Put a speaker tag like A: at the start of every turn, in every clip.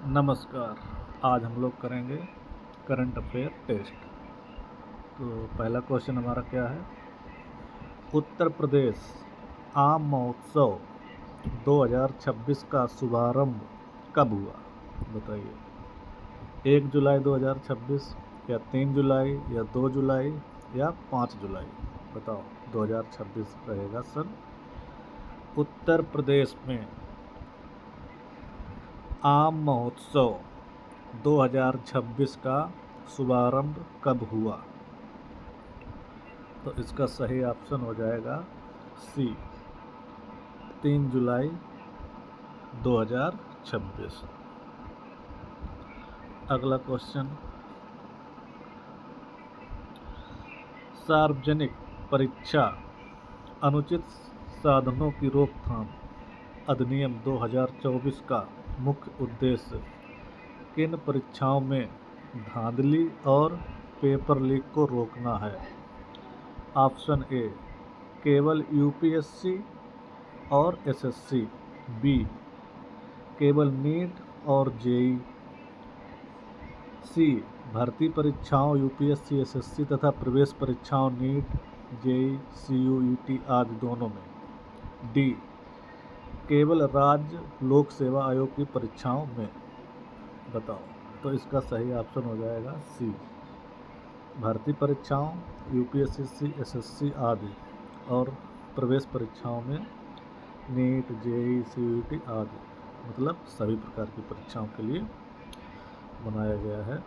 A: नमस्कार। आज हम लोग करेंगे करंट अफेयर टेस्ट। तो पहला क्वेश्चन हमारा क्या है, उत्तर प्रदेश आम महोत्सव 2026 का शुभारंभ कब हुआ? बताइए। 1 जुलाई 2026 या 3 जुलाई या 2 जुलाई या 5 जुलाई? बताओ। 2026 रहेगा सन। उत्तर प्रदेश में आम महोत्सव 2026 का शुभारंभ कब हुआ? तो इसका सही ऑप्शन हो जाएगा सी, 3 जुलाई 2026। अगला क्वेश्चन, सार्वजनिक परीक्षा अनुचित साधनों की रोकथाम अधिनियम 2024 का मुख्य उद्देश्य किन परीक्षाओं में धांधली और पेपर लीक को रोकना है? ऑप्शन ए, केवल यूपीएससी और एसएससी। बी, केवल नीट और जेई। सी, भर्ती परीक्षाओं यूपीएससी एसएससी तथा प्रवेश परीक्षाओं नीट जेई सीयूईटी आदि दोनों में। डी, केवल राज्य लोक सेवा आयोग की परीक्षाओं में। बताओ। तो इसका सही ऑप्शन हो जाएगा सी, भर्ती परीक्षाओं यूपीएससी एसएससी आदि और प्रवेश परीक्षाओं में नीट जेई सीयूईटी आदि, मतलब सभी प्रकार की परीक्षाओं के लिए बनाया गया है।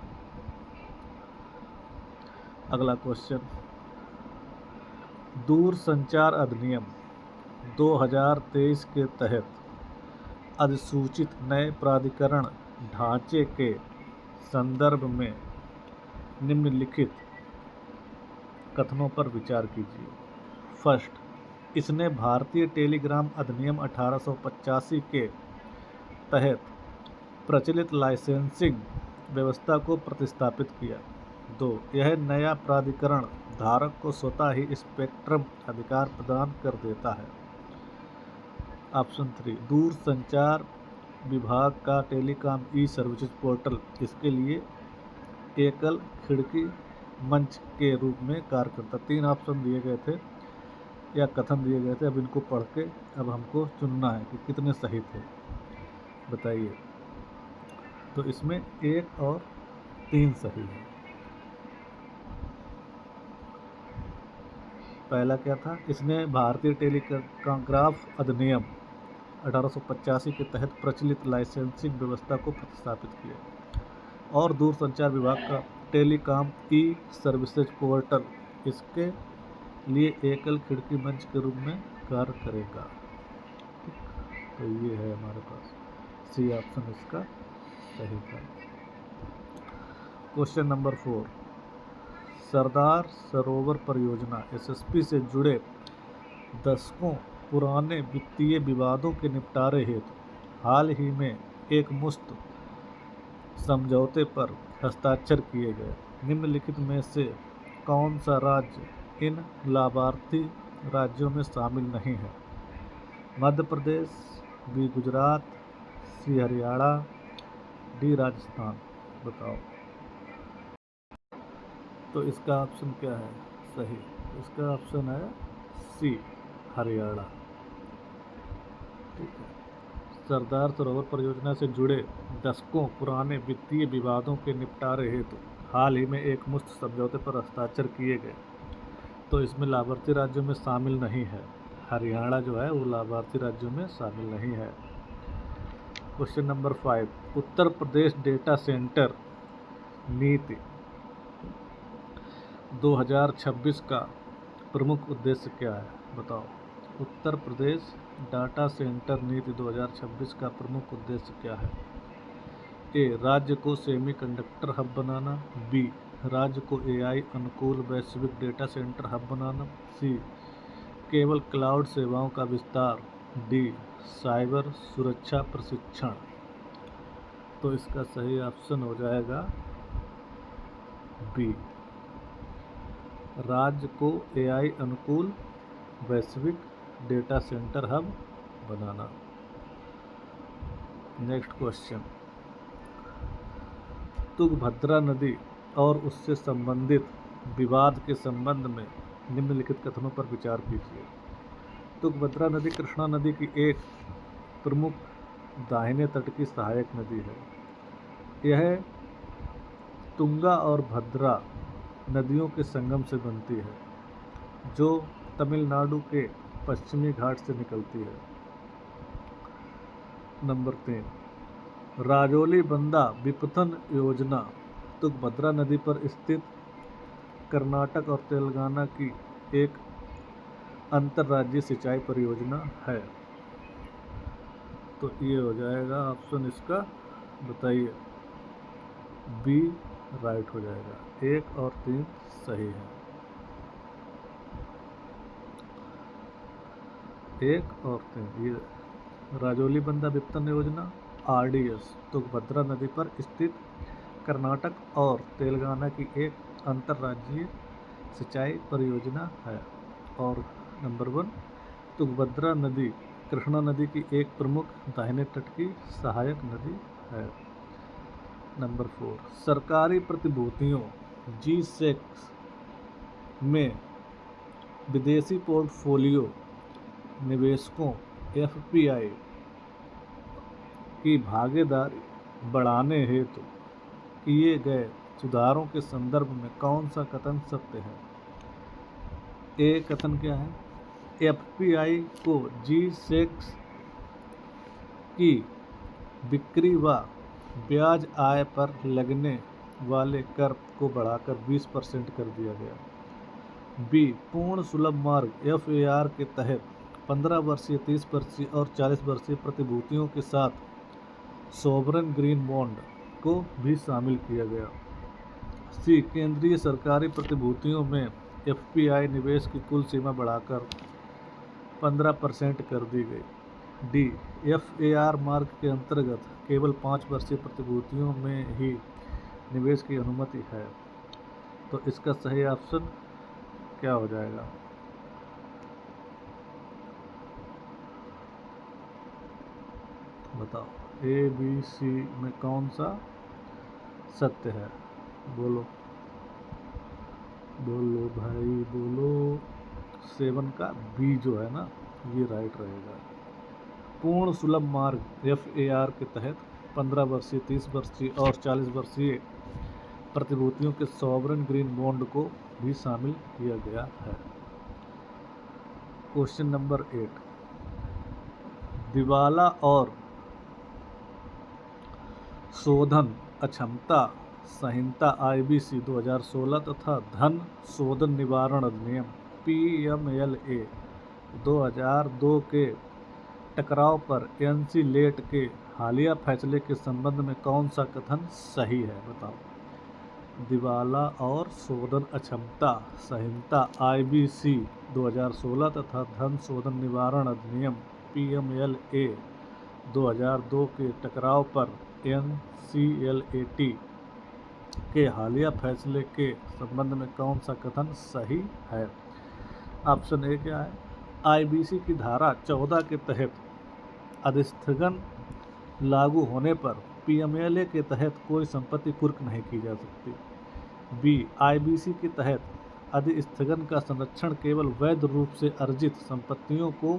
A: अगला क्वेश्चन, दूरसंचार अधिनियम 2023 के तहत अधिसूचित नए प्राधिकरण ढांचे के संदर्भ में निम्नलिखित कथनों पर विचार कीजिए। फर्स्ट, इसने भारतीय टेलीग्राम अधिनियम 1885 के तहत प्रचलित लाइसेंसिंग व्यवस्था को प्रतिस्थापित किया। 2, यह नया प्राधिकरण धारक को स्वतः ही स्पेक्ट्रम अधिकार प्रदान कर देता है। ऑप्शन 3, दूरसंचार विभाग का टेलीकॉम ई सर्विसेज पोर्टल इसके लिए एकल खिड़की मंच के रूप में कार्य करता। 3 ऑप्शन दिए गए थे या कथन दिए गए थे, अब इनको पढ़ के अब हमको चुनना है कि कितने सही थे। बताइए। तो इसमें 1 और 3 सही है। पहला क्या था, इसने भारतीय टेलीग्राफ अधिनियम 1885 के तहत प्रचलित लाइसेंसिंग व्यवस्था को प्रतिस्थापित किया। और दूरसंचार विभाग का टेलीकॉम ई सर्विसेज पोर्टल इसके लिए एकल खिड़की मंच के रूप में कार्य करेगा। तो ये है हमारे पास सी ऑप्शन इसका सही था। क्वेश्चन नंबर 4, सरदार सरोवर परियोजना एसएसपी से जुड़े दशकों पुराने वित्तीय विवादों के निपटारे हेतु हाल ही में एक मुश्त समझौते पर हस्ताक्षर किए गए। निम्नलिखित में से कौन सा राज्य इन लाभार्थी राज्यों में शामिल नहीं है? मध्य प्रदेश, बी गुजरात, सी हरियाणा, डी राजस्थान। बताओ। तो इसका ऑप्शन क्या है सही? इसका ऑप्शन है सी, हरियाणा। ठीक है। सरदार सरोवर परियोजना से जुड़े दशकों पुराने वित्तीय विवादों के निपटारे हेतु हाल ही में एक मुश्त समझौते पर हस्ताक्षर किए गए। तो इसमें लाभार्थी राज्यों में शामिल नहीं है। हरियाणा जो है वो लाभार्थी राज्यों में शामिल नहीं है। Question number 5, Uttar Pradesh data centre नीति 2026 का प्रमुख उद्देश्य क्या है? बताओ। उत्तर प्रदेश डाटा सेंटर नीति 2026 का प्रमुख उद्देश्य क्या है? ए, राज्य को सेमीकंडक्टर हब बनाना। बी, राज्य को एआई अनुकूल वैश्विक डेटा सेंटर हब बनाना। सी, केवल क्लाउड सेवाओं का विस्तार। डी, साइबर सुरक्षा प्रशिक्षण। तो इसका सही ऑप्शन हो जाएगा बी, राज्य को एआई अनुकूल वैश्विक डेटा सेंटर हब बनाना। नेक्स्ट क्वेश्चन, तुंगभद्रा नदी और उससे संबंधित विवाद के संबंध में निम्नलिखित कथनों पर विचार कीजिए। तुंगभद्रा नदी कृष्णा नदी की एक प्रमुख दाहिने तट की सहायक नदी है। यह तुंगा और भद्रा नदियों के संगम से बनती है, जो तमिलनाडु के पश्चिमी घाट से निकलती है। नंबर 3, राजौली बंदा विपथन योजना तुंगभद्रा नदी पर स्थित कर्नाटक और तेलंगाना की एक अंतर्राज्यीय सिंचाई परियोजना है। तो ये हो जाएगा ऑप्शन इसका, बताइए। बी राइट हो जाएगा। 1 और 3 सही है। 1 और 3 ये राजौली बंदा विपथन योजना RDS तुंगभद्रा नदी पर स्थित कर्नाटक और तेलंगाना की एक अंतर्राज्यीय सिंचाई परियोजना है। और नंबर 1, तुंगभद्रा नदी कृष्णा नदी की एक प्रमुख दाहिने तट की सहायक नदी है। नंबर 4, सरकारी प्रतिभूतियों G-SEC में विदेशी पोर्टफोलियो निवेशकों FPI की भागीदारी बढ़ाने हेतु किए गए सुधारों के संदर्भ में कौन सा कथन सत्य है? ए कथन क्या है? FPI को G-SEC की बिक्री व ब्याज आय पर लगने वाले कर को बढ़ाकर 20% कर दिया गया। बी, पूर्ण सुलभ मार्ग FAR के तहत 15 वर्षीय, 30 वर्षीय और 40 वर्षीय प्रतिभूतियों के साथ सोवरेन ग्रीन बॉन्ड को भी शामिल किया गया। सी, केंद्रीय सरकारी प्रतिभूतियों में FPI निवेश की कुल सीमा बढ़ाकर 15% कर दी गई। डी, FAR मार्ग के अंतर्गत केवल 5 वर्षीय प्रतिभूतियों में ही निवेश की अनुमति है। तो इसका सही ऑप्शन क्या हो जाएगा? बताओ, A, B, C में कौन सा सत्य है? बोलो बोलो भाई बोलो। 7 का B जो है ना, ये राइट रहेगा। पूर्ण सुलभ मार्ग FAR के तहत 15 वर्षीय, 30 वर्षीय और 40 वर्षीय प्रतिभूतियों के सॉवरेन ग्रीन बॉन्ड को भी शामिल किया गया है। क्वेश्चन नंबर 8, दिवाला और शोधन अक्षमता संहिता IBC 2016 तथा धन शोधन निवारण अधिनियम PMLA 2002 के टकराव पर NC-लेट के हालिया फैसले के संबंध में कौन सा कथन सही है? बताओ। दिवाला और शोधन अक्षमता संहिता IBC 2016 तथा धन शोधन निवारण अधिनियम PMLA 2002 के टकराव पर NCLAT के हालिया फैसले के संबंध में कौन सा कथन सही है? ऑप्शन ए क्या है? IBC की धारा 14 के तहत अधिस्थगन लागू होने पर PMLA के तहत कोई संपत्ति कुर्क नहीं की जा सकती। बी, IBC के तहत अधिस्थगन का संरक्षण केवल वैध रूप से अर्जित संपत्तियों को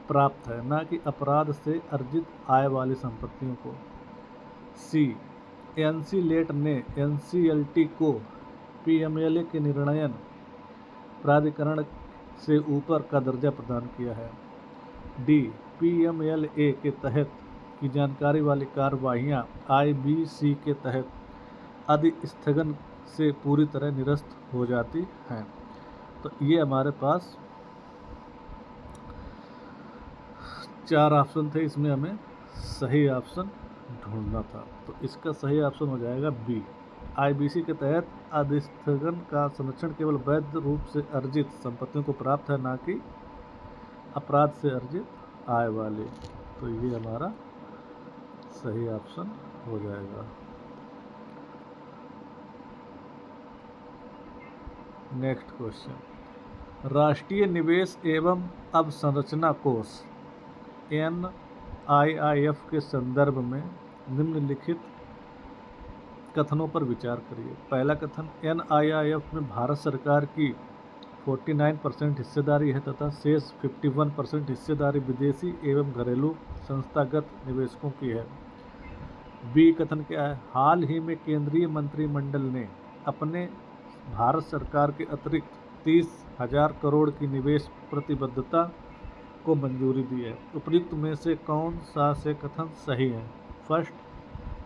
A: प्राप्त है, न कि अपराध से अर्जित आय वाली संपत्तियों को। सी, NC-लेट ने NCLT को PMLA के निर्णयन प्राधिकरण से ऊपर का दर्जा प्रदान किया है। डी, PMLA के तहत की जानकारी वाली कार्यवाहियाँ IBC के तहत अधिस्थगन से पूरी तरह निरस्त हो जाती हैं। तो ये हमारे पास 4 ऑप्शन थे, इसमें हमें सही ऑप्शन ढूंढना था। तो इसका सही ऑप्शन हो जाएगा बी, IBC के तहत अधिस्थगन का संरक्षण केवल वैध रूप से अर्जित संपत्तियों को प्राप्त है, न कि अपराध से अर्जित आय वाले। तो ये हमारा सही ऑप्शन हो जाएगा। नेक्स्ट क्वेश्चन, राष्ट्रीय निवेश एवं अवसंरचना कोष NIIF के संदर्भ में निम्नलिखित कथनों पर विचार करिए। पहला कथन, NIIF में भारत सरकार की 49% हिस्सेदारी है तथा शेष 51% हिस्सेदारी विदेशी एवं घरेलू संस्थागत निवेशकों की है। बी कथन क्या है, हाल ही में केंद्रीय मंत्रिमंडल ने अपने भारत सरकार के अतिरिक्त 30,000 करोड़ की निवेश प्रतिबद्धता को मंजूरी दी है। उपयुक्त में से कौन सा से कथन सही है? फर्स्ट,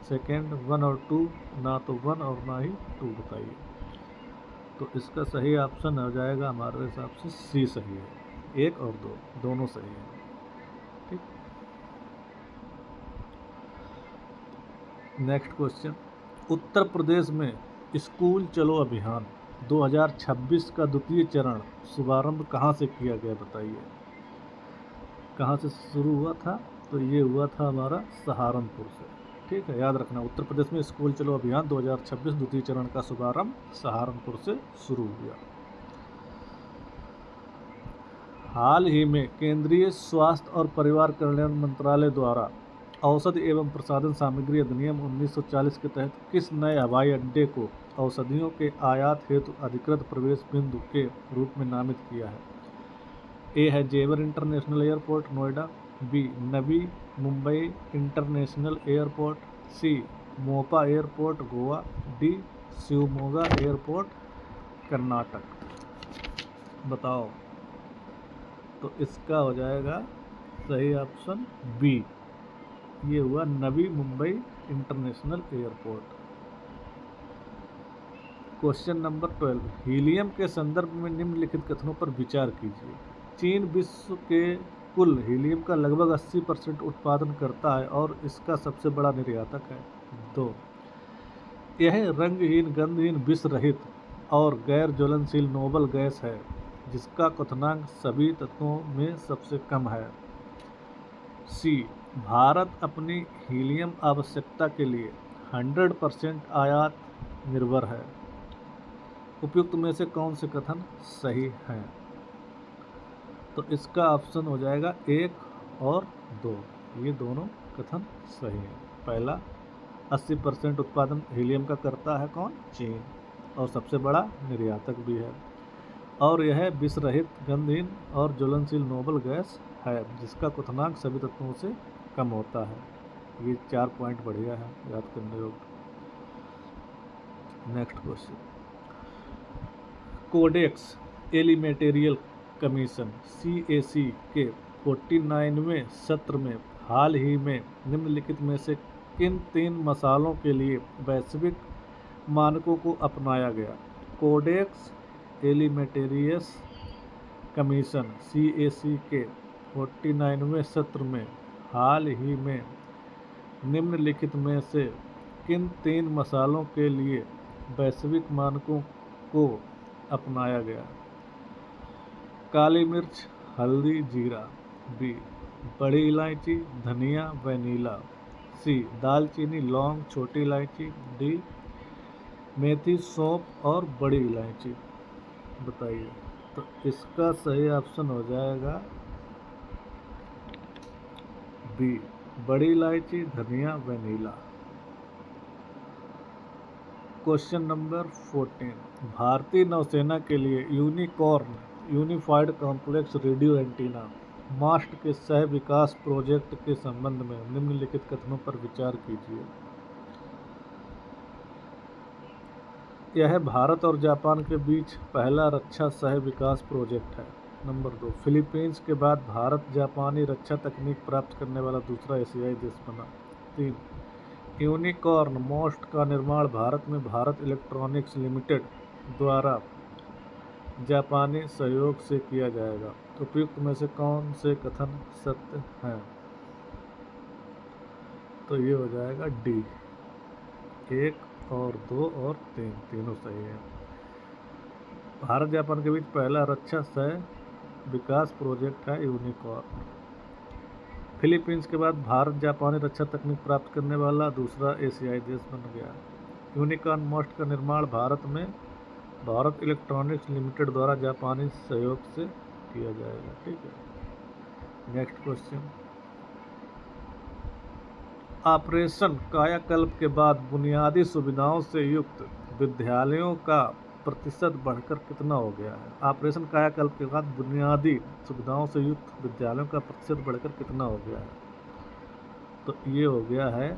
A: सेकेंड, 1 और 2, ना तो 1 और ना ही 2 बताइए। तो इसका सही ऑप्शन हो जाएगा हमारे हिसाब से सी सही है। 1 और 2 दोनों सही है। ठीक। नेक्स्ट क्वेश्चन, उत्तर प्रदेश में स्कूल चलो अभियान 2026 का द्वितीय चरण शुभारंभ कहाँ से किया गया बताइए। कहाँ से शुरू हुआ था? तो ये हुआ था हमारा सहारनपुर से। ठीक है, याद रखना, उत्तर प्रदेश में स्कूल चलो अभियान 2026 द्वितीय चरण का शुभारंभ सहारनपुर से शुरू हुआ। हाल ही में केंद्रीय स्वास्थ्य और परिवार कल्याण मंत्रालय द्वारा औषधि एवं प्रसाधन सामग्री अधिनियम 1940 के तहत किस नए हवाई अड्डे को औषधियों के आयात हेतु अधिकृत प्रवेश बिंदु के रूप में नामित किया है? ए है Jewar international airport Noida, B Navi Mumbai international airport, C Mopa airport Goa, D Shivamogga airport Karnataka. बताओ। तो इसका हो जाएगा सही ऑप्शन बी, ये हुआ Navi Mumbai international airport. Question number 12, helium के संदर्भ में निम्नलिखित कथनों पर विचार कीजिए। चीन विश्व के कुल हीलियम का लगभग 80% उत्पादन करता है और इसका सबसे बड़ा निर्यातक है। 2, यह रंगहीन, गंधहीन, विष रहित और गैर ज्वलनशील नोबल गैस है जिसका क्वथनांक सभी तत्वों में सबसे कम है। सी, भारत अपनी हीलियम आवश्यकता के लिए 100% आयात निर्भर है। उपयुक्त में से कौन से कथन सही हैं? तो इसका ऑप्शन हो जाएगा 1 और 2, ये दोनों कथन सही हैं। पहला, 80% उत्पादन हीलियम का करता है कौन? चीन, और सबसे बड़ा निर्यातक भी है। और यह विष रहित, गंधहीन और ज्वलनशील नोबल गैस है जिसका क्वथनांक सभी तत्वों से कम होता है। ये 4 पॉइंट बढ़िया है, याद करने योग्य। Next question, codex alimentarius commission CAC के 49वें सत्र में हाल ही में निम्नलिखित में से किन 3 मसालों के लिए वैश्विक मानकों को अपनाया गया? कोडेक्स एलिमेंटेरियस कमीशन CAC के 49वें सत्र में हाल ही में निम्नलिखित में से किन 3 मसालों के लिए वैश्विक मानकों को अपनाया गया? काली मिर्च, हल्दी, जीरा, बी बड़ी इलायची, धनिया, वैनिला, सी दालचीनी, लौंग, छोटी इलायची, डी मेथी, सौंफ और बड़ी इलायची। बताइए। तो इसका सही ऑप्शन हो जाएगा बी, बड़ी इलायची, धनिया, वैनिला। क्वेश्चन नंबर 14, भारतीय नौसेना के लिए unicorn unified complex radio antenna mast के सह विकास प्रोजेक्ट के संबंध में निम्नलिखित कथनों पर विचार कीजिए। यह भारत और जापान के बीच पहला रक्षा सह विकास प्रोजेक्ट है। नंबर 2, फिलीपींस के बाद भारत जापानी रक्षा तकनीक प्राप्त करने वाला दूसरा एशियाई देश बना। 3, यूनिकॉर्न मोस्ट का निर्माण भारत में भारत इलेक्ट्रॉनिक्स लिमिटेड द्वारा जापानी सहयोग से किया जाएगा। उपयुक्त में से कौन से कथन सत्य हैं? तो ये हो जाएगा डी, 1 और 2 और 3 तीनों सही है। भारत जापान के बीच पहला रक्षा सह विकास प्रोजेक्ट है यूनिकॉर्न। फिलीपींस के बाद भारत जापानी रक्षा तकनीक प्राप्त करने वाला दूसरा एशियाई देश बन गया। यूनिकॉर्न मोस्ट का निर्माण भारत में भारत इलेक्ट्रॉनिक्स लिमिटेड द्वारा जापानी सहयोग से किया जाएगा। ठीक है। नेक्स्ट क्वेश्चन, ऑपरेशन कायाकल्प के बाद बुनियादी सुविधाओं से युक्त विद्यालयों का प्रतिशत बढ़कर कितना हो गया है? ऑपरेशन कायाकल्प के बाद बुनियादी सुविधाओं से युक्त विद्यालयों का प्रतिशत बढ़कर कितना हो गया है? तो ये हो गया है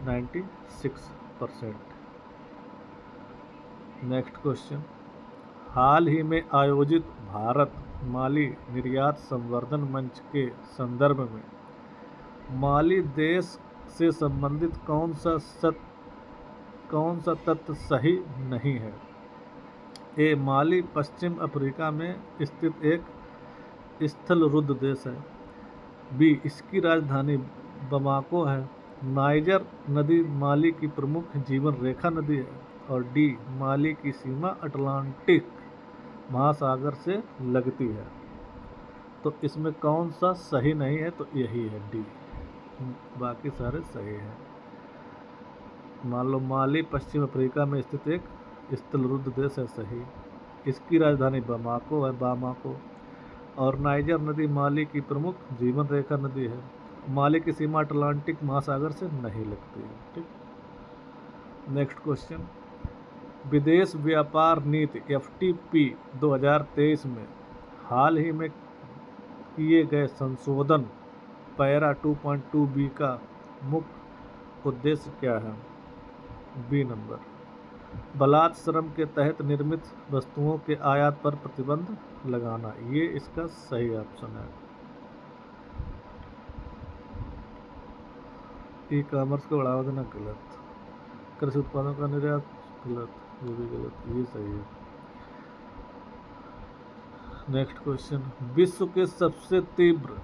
A: 96%। नेक्स्ट क्वेश्चन, हाल ही में आयोजित भारत माली निर्यात संवर्धन मंच के संदर्भ में माली देश से संबंधित कौन सा तथ्य सही नहीं है? ए, माली पश्चिम अफ्रीका में स्थित एक स्थलरुद्ध देश है। बी, इसकी राजधानी बमाको है। नाइजर नदी माली की प्रमुख जीवन रेखा नदी है। और डी, माली की सीमा अटलांटिक महासागर से लगती है। तो इसमें कौन सा सही नहीं है? तो यही है डी, बाकी सारे सही हैं। मान लो माली पश्चिम अफ्रीका में स्थित एक स्थलरुद्ध देश है, सही। इसकी राजधानी बमाको है, बामाको। और नाइजर नदी माली की प्रमुख जीवन रेखा नदी है। माली की सीमा अटलांटिक महासागर से नहीं लगती है, ठीक। नेक्स्ट क्वेश्चन, विदेश व्यापार नीति FTP 2023 में हाल ही में किए गए संशोधन पैरा 2.2B का मुख्य उद्देश्य क्या है? बी नंबर, बलात् श्रम के तहत निर्मित वस्तुओं के आयात पर प्रतिबंध लगाना। ये इसका सही ऑप्शन है। ई कॉमर्स को बढ़ावा देना गलत। कृषि उत्पादों का निर्यात गलत, ये भी गलत, ये सही है। नेक्स्ट क्वेश्चन, विश्व के सबसे तीव्र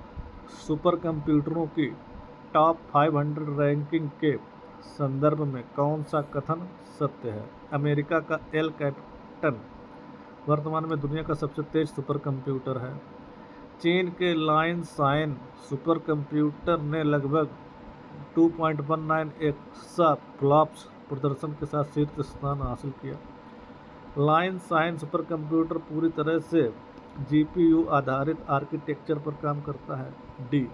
A: सुपर कंप्यूटरों की टॉप 500 रैंकिंग के संदर्भ में कौन सा कथन सत्य है? अमेरिका का एल कैपिटन वर्तमान में दुनिया का सबसे तेज सुपर कंप्यूटर है। चीन के लाइन साइन सुपर कंप्यूटर ने लगभग 2.19 एक्सा फ्लॉप्स प्रदर्शन के साथ शीर्ष स्थान हासिल किया। लाइन साइन सुपर कंप्यूटर पूरी तरह से GPU आधारित आर्किटेक्चर पर काम करता है। डी,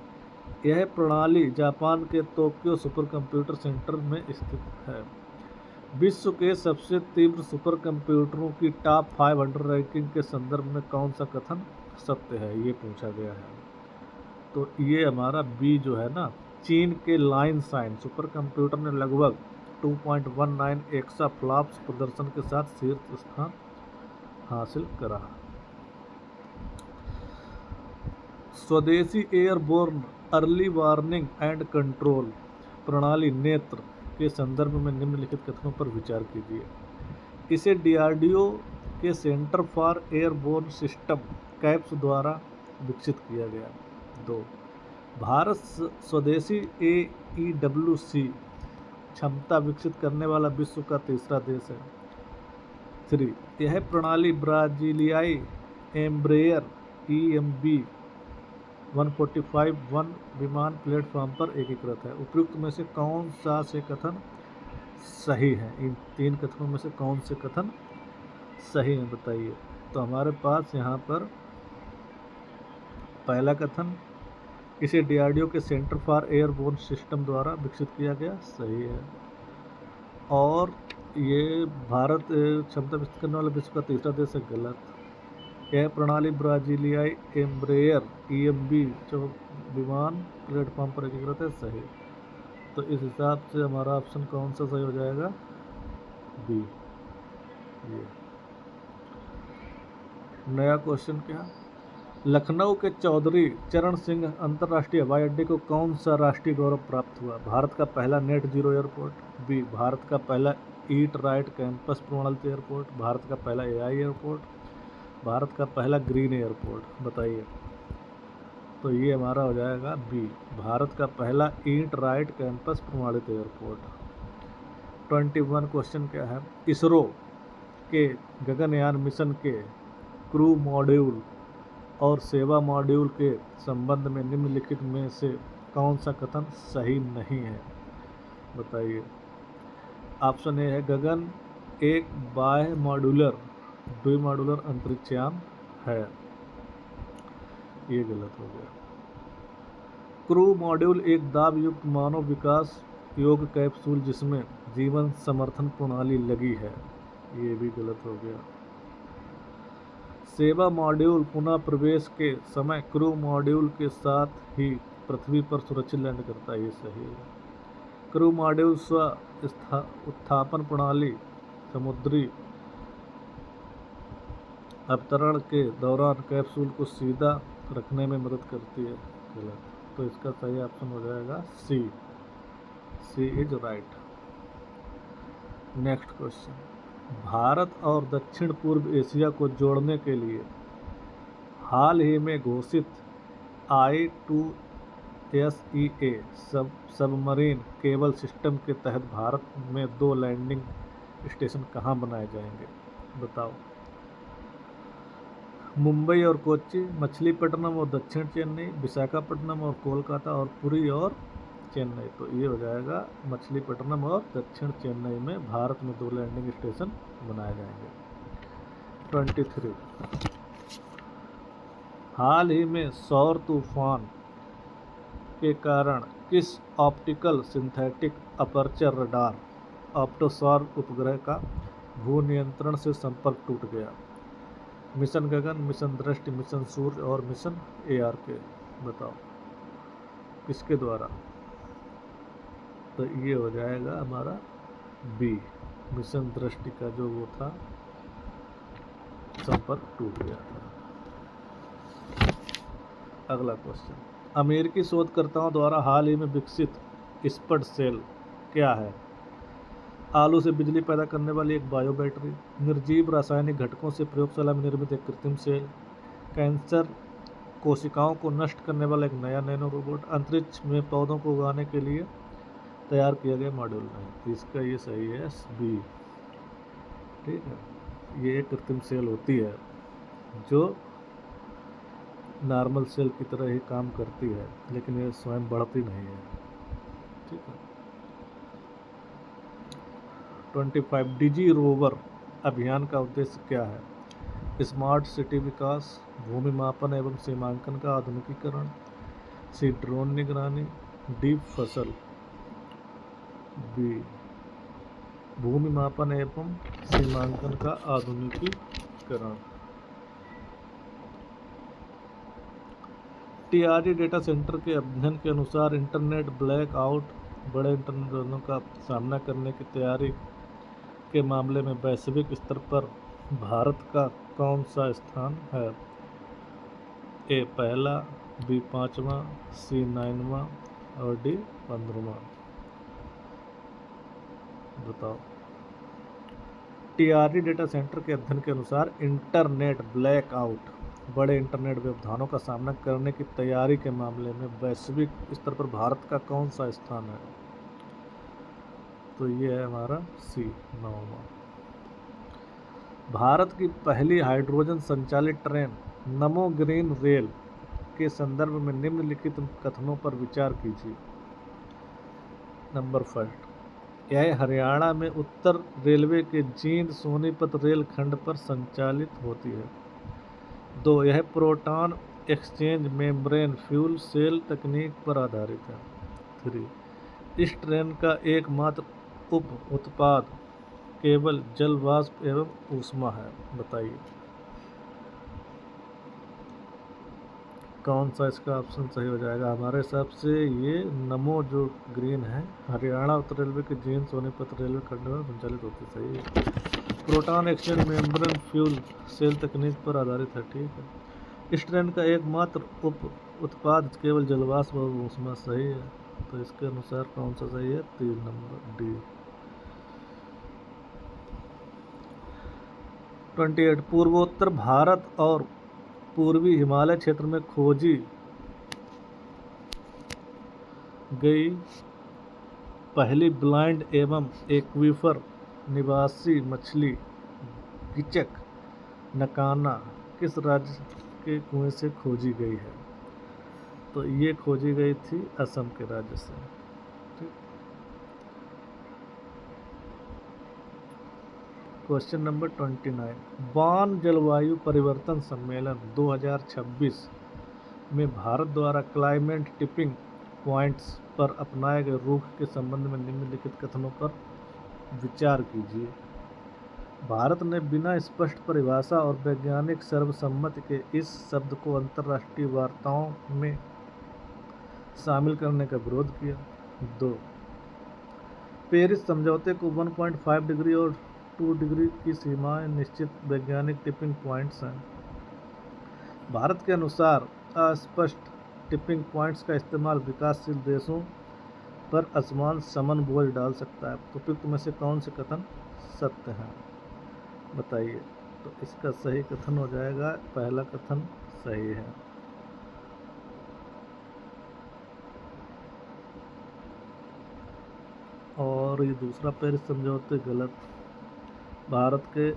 A: यह प्रणाली जापान के टोक्यो सुपर कंप्यूटर सेंटर में स्थित है। विश्व के सबसे तीव्र सुपर कंप्यूटरों की टॉप 500 रैंकिंग के संदर्भ में कौन सा कथन सत्य है, ये पूछा गया है। तो ये हमारा बी जो है ना, चीन के लाइन साइन सुपर कंप्यूटर ने लगभग 2.19 एक्सा फ्लॉप्स प्रदर्शन के साथ शीर्ष स्थान हासिल करा। स्वदेशी airborne early warning and control प्रणाली नेत्र के संदर्भ में निम्नलिखित कथनों पर विचार कीजिए। इसे DRDO के centre for airborne system caps द्वारा विकसित किया गया। 2, भारत स्वदेशी AEWC क्षमता विकसित करने वाला विश्व का तीसरा देश है। 3, यह प्रणाली ब्राजीलियाई एम्ब्रेयर EMB 145-1 विमान प्लेटफॉर्म पर एकीकृत है। उपयुक्त में से कौन सा से कथन सही है? इन तीन कथनों में से कौन से कथन सही है, बताइए। तो हमारे पास यहाँ पर पहला कथन, इसे DRDO के सेंटर फॉर एयरबोर्न सिस्टम द्वारा विकसित किया गया, सही है। और ये भारत क्षमता विकसित करने वाला विश्व का तीसरा देश है, गलत। यह प्रणाली ब्राजीलियाई एम्ब्रेयर EMB विमान प्लेटफॉर्म पर एकीकृत है, सही। तो इस हिसाब से हमारा ऑप्शन कौन सा सही हो जाएगा? बी। ये नया क्वेश्चन क्या, लखनऊ के चौधरी चरण सिंह अंतर्राष्ट्रीय हवाई अड्डे को कौन सा राष्ट्रीय गौरव प्राप्त हुआ? भारत का पहला net zero airport. B, Bharat का पहला ईट राइट कैंपस प्रणालित एयरपोर्ट। भारत का पहला AI एयरपोर्ट। भारत का पहला ग्रीन एयरपोर्ट, बताइए। तो ये हमारा हो जाएगा बी, भारत का पहला ईट राइट कैंपस प्रणालित एयरपोर्ट। 21 क्वेश्चन क्या है, इसरो के गगनयान मिशन के क्रू मॉड्यूल और सेवा मॉड्यूल के संबंध में निम्नलिखित में से कौन सा कथन सही नहीं है, बताइए। ऑप्शन ए है, गगन एक बाह्य मॉड्यूलर द्विमॉड्यूलर अंतरिक्षयान है, ये गलत हो गया। क्रू मॉड्यूल एक दाब युक्त मानव विकास योग कैप्सूल जिसमें जीवन समर्थन प्रणाली लगी है, ये भी गलत हो गया। सेवा मॉड्यूल पुनः प्रवेश के समय क्रू मॉड्यूल के साथ ही पृथ्वी पर सुरक्षित लैंड करता है, ये सही है। क्रू मॉड्यूल स्व उत्थापन प्रणाली समुद्री अवतरण के दौरान कैप्सूल को सीधा रखने में मदद करती है, गलत। तो इसका सही ऑप्शन हो जाएगा C, C is right. Next question, Bharat और दक्षिण पूर्व एशिया को जोड़ने के लिए हाल ही में घोषित I2SEA सबमरीन केबल सिस्टम के तहत भारत में 2 लैंडिंग स्टेशन कहाँ बनाए जाएंगे, बताओ। मुंबई और कोच्चि, मछलीपट्टनम और दक्षिण चेन्नई, विशाखापट्टनम और कोलकाता, और पुरी और चेन्नई। तो ये हो जाएगा मछलीपट्टनम और दक्षिण चेन्नई में भारत में 2 लैंडिंग स्टेशन बनाए जाएंगे। 23, हाल ही में सौर तूफान के कारण किस ऑप्टिकल सिंथेटिक अपर्चर रडार ऑप्टोसौर उपग्रह का भू नियंत्रण से संपर्क टूट गया? मिशन गगन, मिशन दृष्टि, मिशन सूर्य और मिशन ARK, बताओ किसके द्वारा। तो ये हो जाएगा हमारा बी, मिशन दृष्टि का जो वो था संपर्क टूट गया था। अगला क्वेश्चन, अमेरिकी शोधकर्ताओं द्वारा हाल ही में विकसित स्पड सेल क्या है? आलू से बिजली पैदा करने वाली एक बायो बैटरी, निर्जीव रासायनिक घटकों से प्रयोगशाला में निर्मित एक कृत्रिम सेल, कैंसर कोशिकाओं को नष्ट करने वाला एक नया नैनो रोबोट, अंतरिक्ष में पौधों को उगाने के लिए तैयार किया गया मॉड्यूल। नहीं, इसका ये सही है बी, ठीक है। ये एक कृत्रिम सेल होती है जो नॉर्मल सेल की तरह ही काम करती है, लेकिन ये स्वयं बढ़ती नहीं है, ठीक है। 25, डिजी रोवर अभियान का उद्देश्य क्या है? स्मार्ट सिटी विकास, भूमि मापन एवं सीमांकन का आधुनिकीकरण, सी ड्रोन निगरानी, डी फसल, बी भूमि मापन एवं सीमांकन का आधुनिकीकरण। TRE डेटा सेंटर के अध्ययन के अनुसार इंटरनेट ब्लैक आउट बड़े इंटरनेट दोनों का सामना करने की तैयारी के मामले में वैश्विक स्तर पर भारत का कौन सा स्थान है? ए पहला, बी 5वां, सी 9वां और डी 15वां, बताओ। TRE डेटा सेंटर के अध्ययन के अनुसार इंटरनेट ब्लैक आउट बड़े इंटरनेट व्यवधानों का सामना करने की तैयारी के मामले में वैश्विक स्तर पर भारत का कौन सा स्थान है? तो ये है हमारा सी 9वां। भारत की पहली हाइड्रोजन संचालित ट्रेन नमो ग्रीन रेल के संदर्भ में निम्नलिखित कथनों पर विचार कीजिए। नंबर 1, यह हरियाणा में उत्तर रेलवे के जींद सोनीपत रेल खंड पर संचालित होती है। 2, यह proton exchange membrane fuel cell तकनीक पर आधारित है। 3, इस ट्रेन का एकमात्र उप उत्पाद केवल जल वाष्प एवं ऊष्मा है, बताइए कौन सा इसका ऑप्शन सही हो जाएगा? हमारे हिसाब से ये नमो जो ग्रीन है हरियाणा उत्तर रेलवे के जींद सोनीपत रेलवे खंड में संचालित होती, सही है। Proton exchange membrane fuel cell तकनीक पर आधारित है, ठीक है। इस ट्रेन का एकमात्र उप उत्पाद केवल जलवाष्प और ऊष्मा, सही है। तो इसके अनुसार कौन सा सही है? 3 नंबर डी। 28, पूर्वोत्तर भारत और पूर्वी हिमालय क्षेत्र में खोजी गई पहली ब्लाइंड एवं एक्वीफर निवासी मछली गिचक नकाना किस राज्य के कुएं से खोजी गई है? तो ये खोजी गई थी असम के राज्य से, ठीक। क्वेश्चन नंबर 29, बान जलवायु परिवर्तन सम्मेलन 2026 में भारत द्वारा क्लाइमेट टिपिंग पॉइंट्स पर अपनाए गए रुख के संबंध में निम्नलिखित कथनों पर विचार कीजिए। भारत ने बिना स्पष्ट परिभाषा और वैज्ञानिक सर्वसम्मति के इस शब्द को अंतर्राष्ट्रीय वार्ताओं में शामिल करने का विरोध किया। 2. पेरिस समझौते को 1.5 डिग्री और 2 डिग्री की सीमाएं निश्चित वैज्ञानिक टिपिंग पॉइंट्स हैं। भारत के अनुसार अस्पष्ट टिपिंग पॉइंट्स का इस्तेमाल विकासशील देशों पर असमान समन बोझ डाल सकता है। उपयुक्त में से कौन से कथन सत्य हैं, बताइए। तो इसका सही कथन हो जाएगा पहला कथन सही है। और ये दूसरा पेरिस समझौते गलत। भारत के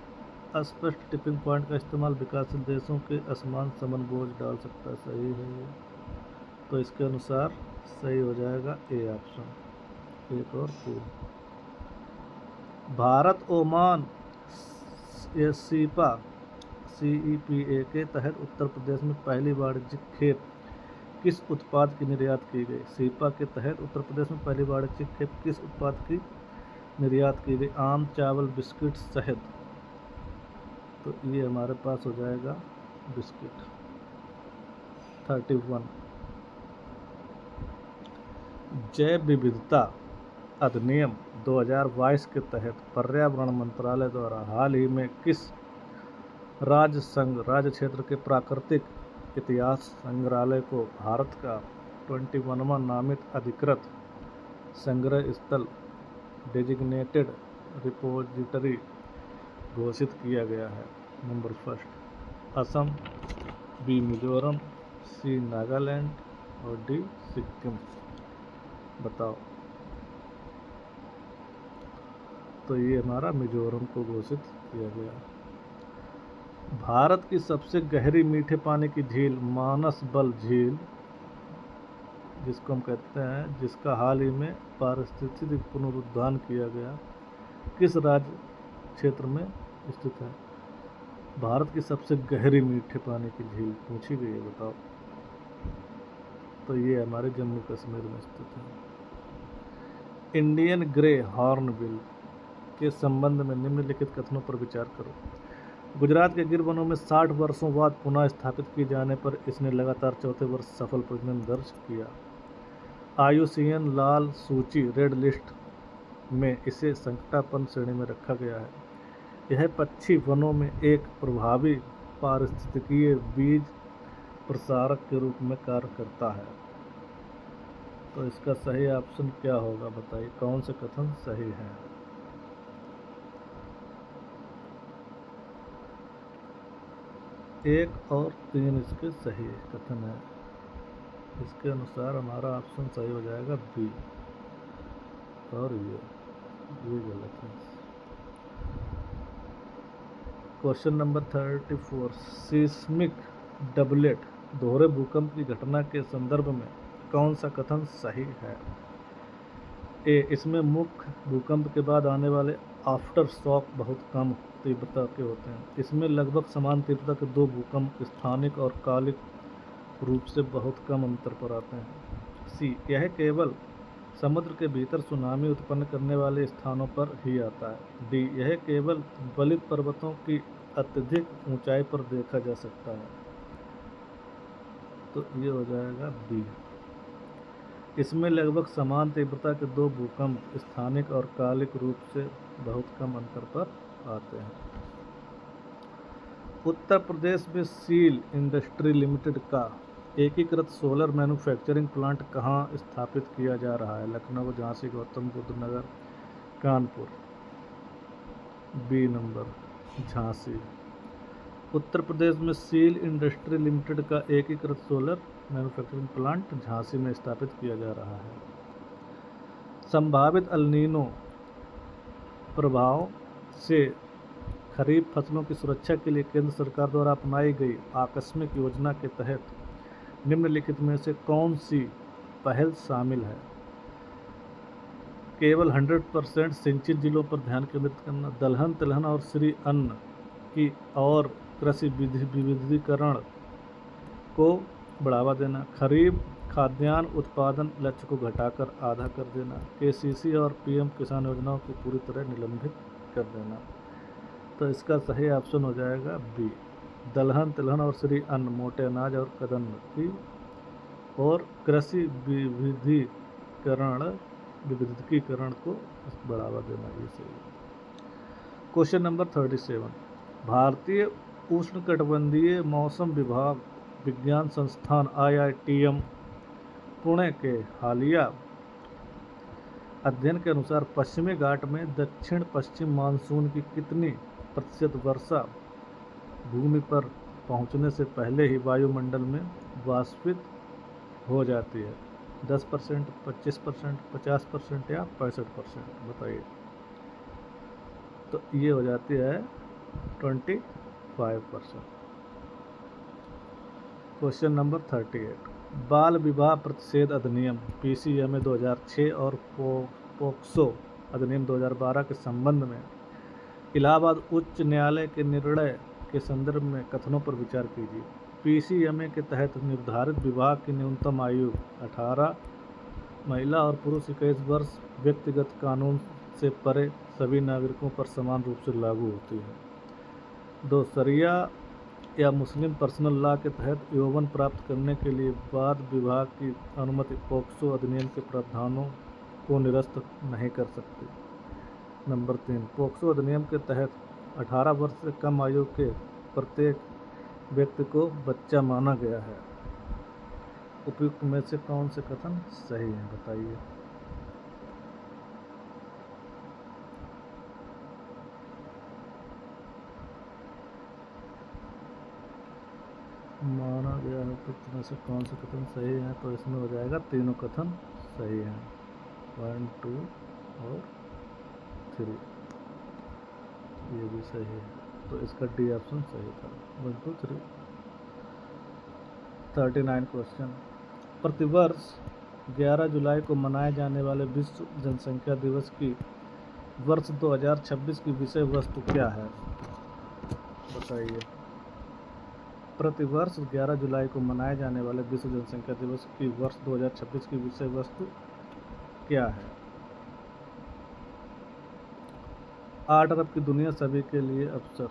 A: अस्पष्ट टिपिंग पॉइंट का इस्तेमाल विकासशील देशों के असमान समन बोझ डाल सकता है, सही है ये। तो इसके अनुसार सही हो जाएगा ए ऑप्शन, 1 और 3। भारत ओमान सीपा CEPA के तहत उत्तर प्रदेश में पहली वाणिज्यिक खेप किस उत्पाद की निर्यात की गई। सीपा के तहत उत्तर प्रदेश में पहली वाणिज्यिक खेप किस उत्पाद की निर्यात की गई। आम, चावल, बिस्किट, शहद। तो ये हमारे पास हो जाएगा बिस्किट। 31 जैव विविधता अधिनियम 2022 के तहत पर्यावरण मंत्रालय द्वारा हाल ही में किस राज्य संघ राज्य क्षेत्र के प्राकृतिक इतिहास संग्रहालय को भारत का 21वां नामित अधिकृत संग्रह स्थल डेजिग्नेटेड रिपोजिटरी घोषित किया गया है। नंबर 1 असम, बी मिजोरम, सी नागालैंड और डी सिक्किम। बताओ। तो ये हमारा मिजोरम को घोषित किया गया। भारत की सबसे गहरी मीठे पानी की झील मानसबल झील, जिसको हम कहते हैं, जिसका हाल ही में पारिस्थितिक पुनरुद्धार किया गया, किस राज्य क्षेत्र में स्थित है। भारत की सबसे गहरी मीठे पानी की झील पूछी गई है, बताओ। तो ये हमारे जम्मू कश्मीर में स्थित है। इंडियन ग्रे हॉर्नबिल के संबंध में निम्नलिखित कथनों पर विचार करो। गुजरात के गिर वनों में 60 वर्षों बाद पुनः स्थापित किए जाने पर इसने लगातार चौथे वर्ष सफल प्रजनन दर्ज किया। IUCN लाल सूची रेड लिस्ट में इसे संकटापन्न श्रेणी में रखा गया है। यह पक्षी वनों में एक प्रभावी पारिस्थितिकीय बीज प्रसारक के रूप में कार्य करता है। तो इसका सही ऑप्शन क्या होगा, बताइए। कौन से कथन सही है। 1 और 3 इसके सही कथन है। इसके अनुसार हमारा ऑप्शन सही हो जाएगा बी, और ये गलत है। क्वेश्चन नंबर 34 सीस्मिक डबलेट दोहरे भूकंप की घटना के संदर्भ में कौन सा कथन सही है। ए, इसमें मुख्य भूकंप के बाद आने वाले आफ्टर शॉक बहुत कम तीव्रता के होते हैं। इसमें लगभग समान तीव्रता के 2 भूकंप स्थानिक और कालिक रूप से बहुत कम अंतर पर आते हैं। सी, यह केवल समुद्र के भीतर सुनामी उत्पन्न करने वाले स्थानों पर ही आता है। डी, यह केवल वलित पर्वतों की अत्यधिक ऊंचाई पर देखा जा सकता है। तो ये हो जाएगा बी। इसमें लगभग समान तीव्रता के 2 भूकंप स्थानिक और कालिक रूप से बहुत कम अंतर पर आते हैं। उत्तर प्रदेश में सील इंडस्ट्री लिमिटेड का एकीकृत सोलर मैन्युफैक्चरिंग प्लांट कहाँ स्थापित किया जा रहा है। लखनऊ, झांसी, गौतम बुद्ध नगर, कानपुर। B number Jhansi. उत्तर प्रदेश में सील इंडस्ट्री लिमिटेड का एकीकृत सोलर मैन्युफैक्चरिंग प्लांट झांसी में स्थापित किया जा रहा है। संभावित एल नीनो प्रभाव से खरीफ फसलों की सुरक्षा के लिए केंद्र सरकार द्वारा अपनाई गई आकस्मिक योजना के तहत निम्नलिखित में से कौन सी पहल शामिल है। केवल 100% सिंचित जिलों पर ध्यान केंद्रित करना, दलहन, तिलहन और श्री अन्न की और कृषि विविधीकरण को बढ़ावा देना, खरीफ खाद्यान्न उत्पादन लक्ष्य को घटाकर आधा कर देना। केसीसी और पीएम किसान योजनाओं को पूरी तरह निलंबित कर देना। तो इसका सही ऑप्शन हो जाएगा बी। दलहन तिलहन और श्री अन्न मोटे अनाज और कदम्ब और कृषि विविधीकरण को बढ़ावा देना, ये सही है। क्वेश्चन नंबर 37, भारतीय उष्णकटिबंधीय मौसम विभाग विज्ञान संस्थान IITM पुणे के हालिया अध्ययन के अनुसार पश्चिमी घाट में दक्षिण पश्चिम मानसून की कितनी प्रतिशत वर्षा भूमि पर पहुंचने से पहले ही वायुमंडल में वाष्पित हो जाती है? 10%, 25%, 50% या 65%? बताइए। तो ये हो जाती है 25%। क्वेश्चन नंबर 38, बाल विवाह प्रतिषेध अधिनियम PCMA 2006 और पोक्सो अधिनियम 2012 के संबंध में इलाहाबाद उच्च न्यायालय के निर्णय के संदर्भ में कथनों पर विचार कीजिए। PCMA के तहत निर्धारित विवाह की न्यूनतम आयु 18, महिला और पुरुष 21 वर्ष व्यक्तिगत कानून से परे सभी नागरिकों पर समान रूप से लागू होती है। 2, शरिया या मुस्लिम पर्सनल लॉ के तहत यौवन प्राप्त करने के लिए बाद विवाह की अनुमति पोक्सो अधिनियम के प्रावधानों को निरस्त नहीं कर सकती। नंबर 3, पोक्सो अधिनियम के तहत 18 वर्ष से कम आयु के प्रत्येक व्यक्ति को बच्चा माना गया है। उपयुक्त में से कौन से कथन सही हैं? बताइए। माना गया है तो इसमें से कौन से कथन सही हैं? तो इसमें हो जाएगा तीनों कथन सही हैं, 1, 2 और 3, ये भी सही है। तो इसका डी ऑप्शन सही था, 1, 2, 3। 39 क्वेश्चन, प्रतिवर्ष 11 जुलाई को मनाए जाने वाले विश्व जनसंख्या दिवस की वर्ष 2026 की विषय वस्तु क्या है? बताइए। प्रतिवर्ष 11 जुलाई को मनाए जाने वाले विश्व जनसंख्या दिवस की वर्ष 2026 की विषय वस्तु क्या है? 8 अरब की दुनिया सभी के लिए अवसर,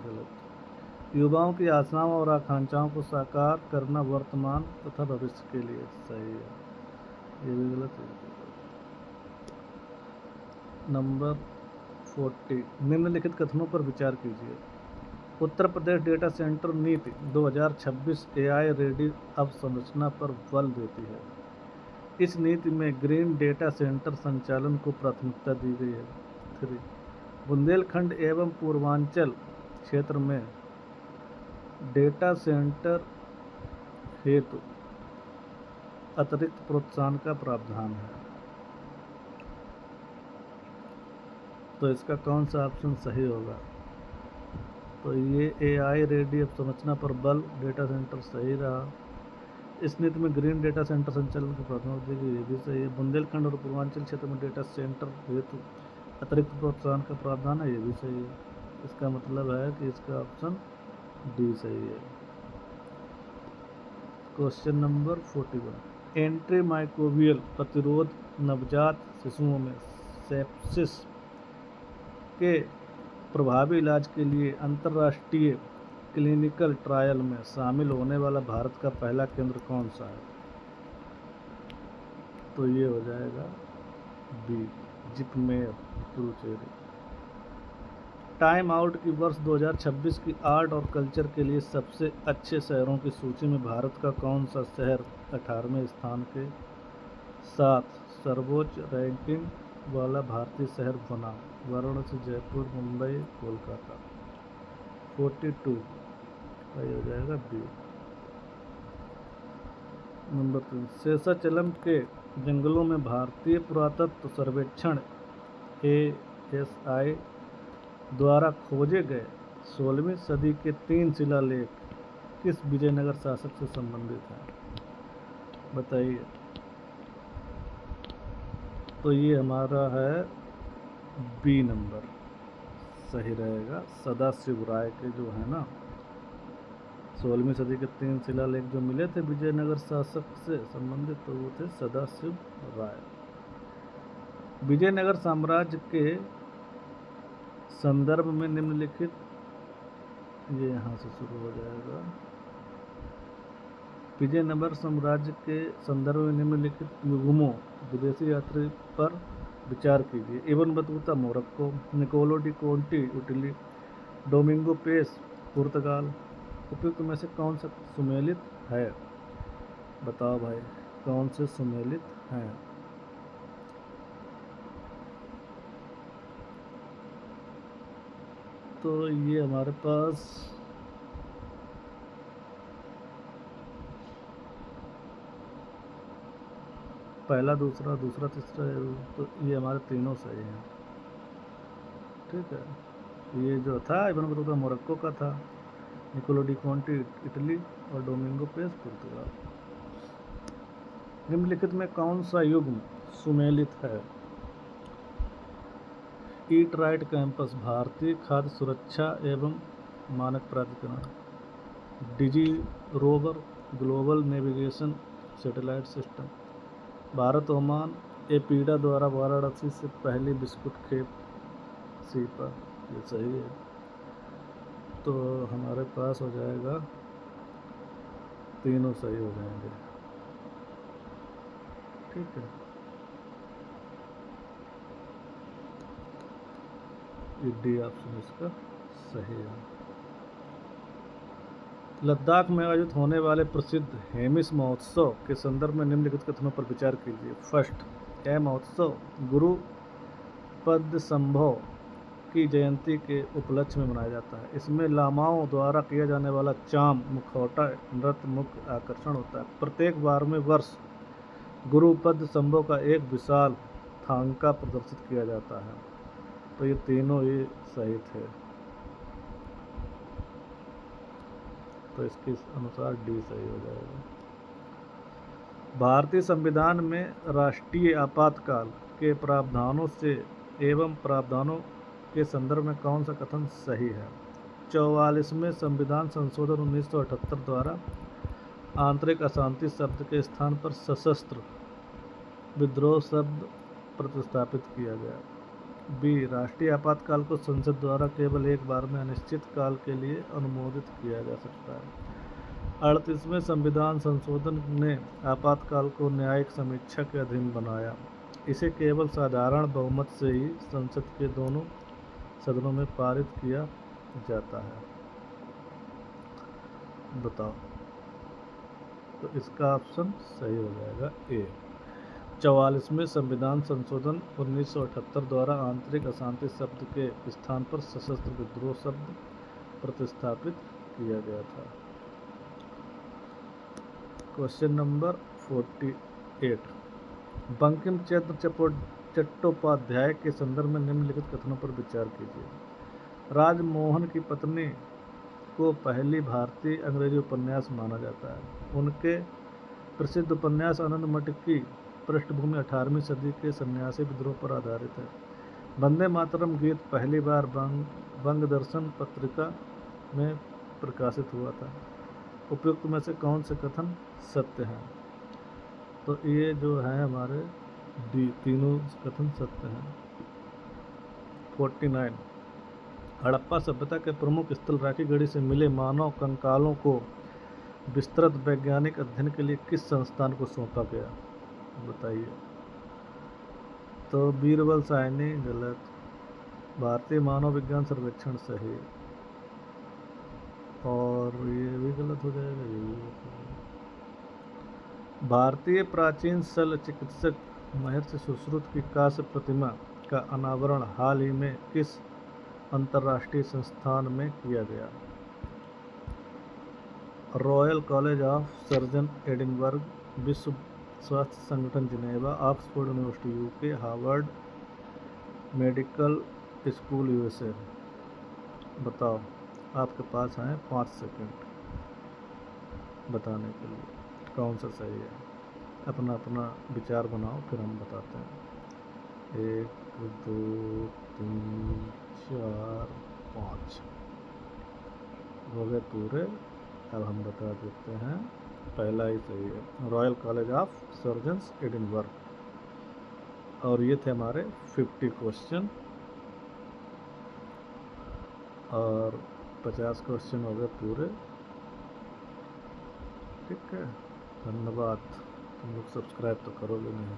A: गलत। युवाओं की आशाओं और आकांक्षाओं को साकार करना वर्तमान तथा भविष्य के लिए, सही है, ये भी गलत है। नंबर 40, निम्नलिखित कथनों पर विचार कीजिए। उत्तर प्रदेश डेटा सेंटर नीति 2026 AI रेडी अवसंरचना पर बल देती है। इस नीति में ग्रीन डेटा सेंटर संचालन को प्राथमिकता दी गई है। 3, बुंदेलखंड एवं पूर्वांचल क्षेत्र में डेटा सेंटर हेतु अतिरिक्त प्रोत्साहन का प्रावधान है। तो इसका कौन सा ऑप्शन सही होगा? तो ये AI रेडी अवसंरचना पर बल डेटा सेंटर सही रहा। इस नीति में ग्रीन डेटा सेंटर संचालन की प्राथमिकता दी गई, ये भी सही है। बुंदेलखंड और पूर्वांचल क्षेत्र में डेटा सेंटर हेतु अतिरिक्त प्रोत्साहन का प्रावधान है, ये भी सही है। इसका मतलब है कि इसका ऑप्शन डी सही है। क्वेश्चन नंबर 41, एंटीमाइक्रोबियल प्रतिरोध नवजात शिशुओं में सेप्सिस के प्रभावी इलाज के लिए अंतर्राष्ट्रीय क्लिनिकल ट्रायल में शामिल होने वाला भारत का पहला केंद्र कौन सा है? तो ये हो जाएगा B, JIPMER, Puducherry. Time out की वर्ष 2026 की आर्ट और कल्चर के लिए सबसे अच्छे शहरों की सूची में भारत का कौन सा शहर 18वें स्थान के साथ सर्वोच्च रैंकिंग वाला भारतीय शहर बना? वाराणसी, जयपुर, मुंबई, कोलकाता। 42 का हो जाएगा बी। नंबर 3, शेषाचलम के जंगलों में भारतीय पुरातत्व सर्वेक्षण ASI द्वारा खोजे गए 16वीं सदी के 3 शिलालेख किस विजयनगर शासक से संबंधित हैं? बताइए। तो ये हमारा है बी नंबर सही रहेगा, सदाशिव राय के जो है ना, 16वीं सदी के 3 शिलालेख जो मिले थे विजयनगर शासक से संबंधित, तो वो थे सदाशिव राय। विजयनगर साम्राज्य के संदर्भ में निम्नलिखित, ये यहाँ से शुरू हो जाएगा। विजयनगर साम्राज्य के संदर्भ में निम्नलिखित युग्मों विदेशी यात्री पर विचार कीजिए। Ibn Battuta Morocco, Niccolo de Conti Italy, Domingo Paes Portugal. उपयुक्त में से कौन सा सुमेलित है? बताओ भाई, कौन से सुमेलित हैं? तो ये हमारे पास पहला, दूसरा, तीसरा, तो ये हमारे तीनों सही हैं। ठीक है, ये जो था इब्न बतूता मोरक्को का था, निकोलो डी कोंटी इटली और डोमिंगो पेस पुर्तगाल। निम्नलिखित में कौन सा युग्म सुमेलित है? ईट राइट कैंपस, भारतीय खाद्य सुरक्षा एवं मानक प्राधिकरण, digi rover, global navigation satellite system, Bharat Oman, APEDA द्वारा वाराणसी से पहली बिस्कुट खेप सीपा। ये सही है। तो हमारे पास हो जाएगा, तीनों सही हो जाएंगे। ठीक है, ये डी ऑप्शन इसका सही है। लद्दाख में आयोजित होने वाले प्रसिद्ध हेमिस महोत्सव के संदर्भ में निम्नलिखित कथनों पर विचार कीजिए। फर्स्ट, यह महोत्सव गुरु पद्मसंभव की जयंती के उपलक्ष्य में मनाया जाता है। इसमें लामाओं द्वारा किया जाने वाला चाम मुखौटा नृत्य मुख्य आकर्षण होता है। प्रत्येक 12वें वर्ष गुरु पद्मसंभव का एक विशाल थांका प्रदर्शित किया जाता है। तो ये तीनों ही सही थे, तो इसके अनुसार डी सही हो जाएगा। भारतीय संविधान में राष्ट्रीय आपातकाल के प्रावधानों से एवं प्रावधानों के संदर्भ में कौन सा कथन सही है? 44वें संविधान संशोधन 1978 द्वारा आंतरिक अशांति शब्द के स्थान पर सशस्त्र विद्रोह शब्द प्रतिस्थापित किया गया। बी, राष्ट्रीय आपातकाल को संसद द्वारा केवल एक बार में अनिश्चित काल के लिए अनुमोदित किया जा सकता है। 38वें संविधान संशोधन ने आपातकाल को न्यायिक समीक्षा के अधीन बनाया। इसे केवल साधारण बहुमत से ही संसद के दोनों सदनों में पारित किया जाता है। बताओ, तो इसका ऑप्शन सही हो जाएगा ए। 44वें संविधान संशोधन 1978 द्वारा आंतरिक अशांति शब्द के स्थान पर सशस्त्र विद्रोह शब्द प्रतिस्थापित किया गया था। क्वेश्चन नंबर 48, बंकिम चंद्र चट्टोपाध्याय के संदर्भ में निम्नलिखित कथनों पर विचार कीजिए। राजमोहन की पत्नी को पहली भारतीय अंग्रेजी उपन्यास माना जाता है। उनके प्रसिद्ध उपन्यास आनंद मठ की पृष्ठभूमि 18वीं सदी के सन्यासी विद्रोह पर आधारित है। वंदे मातरम गीत पहली बार बंगदर्शन पत्रिका में प्रकाशित हुआ था। उपयुक्त में से कौन से कथन सत्य हैं? तो ये जो है हमारे डी, तीनों कथन सत्य हैं। 49, हड़प्पा सभ्यता के प्रमुख स्थल राखीगढ़ी से मिले मानव कंकालों को विस्तृत वैज्ञानिक अध्ययन के लिए किस संस्थान को सौंपा गया? बताइए। तो बीरबल साहनी गलत, भारतीय मानव विज्ञान सर्वेक्षण सही, और ये भी गलत हो जाएगा, ये भी गलत हो जाएगा। भारतीय प्राचीन शल्य चिकित्सक महर्षि सुश्रुत की कांस्य प्रतिमा का अनावरण हाल ही में किस अंतर्राष्ट्रीय संस्थान में किया गया? Royal college of surgeon Edinburgh, विश्व स्वास्थ्य संगठन Geneva, Oxford university UK, Harvard medical school USA. बताओ, आपके पास हैं 5 सेकंड बताने के लिए कौन सा सही है। अपना अपना विचार बनाओ, फिर हम बताते हैं। 1 2 3 4 5 हो गए पूरे। अब हम बता देते हैं, पहला ही सही है, royal college of surgeons Edinburgh. और ये थे हमारे 50 क्वेश्चन और 50 क्वेश्चन हो गए पूरे। ठीक है, धन्यवाद। तुम लोग सब्सक्राइब तो करोगे नहीं।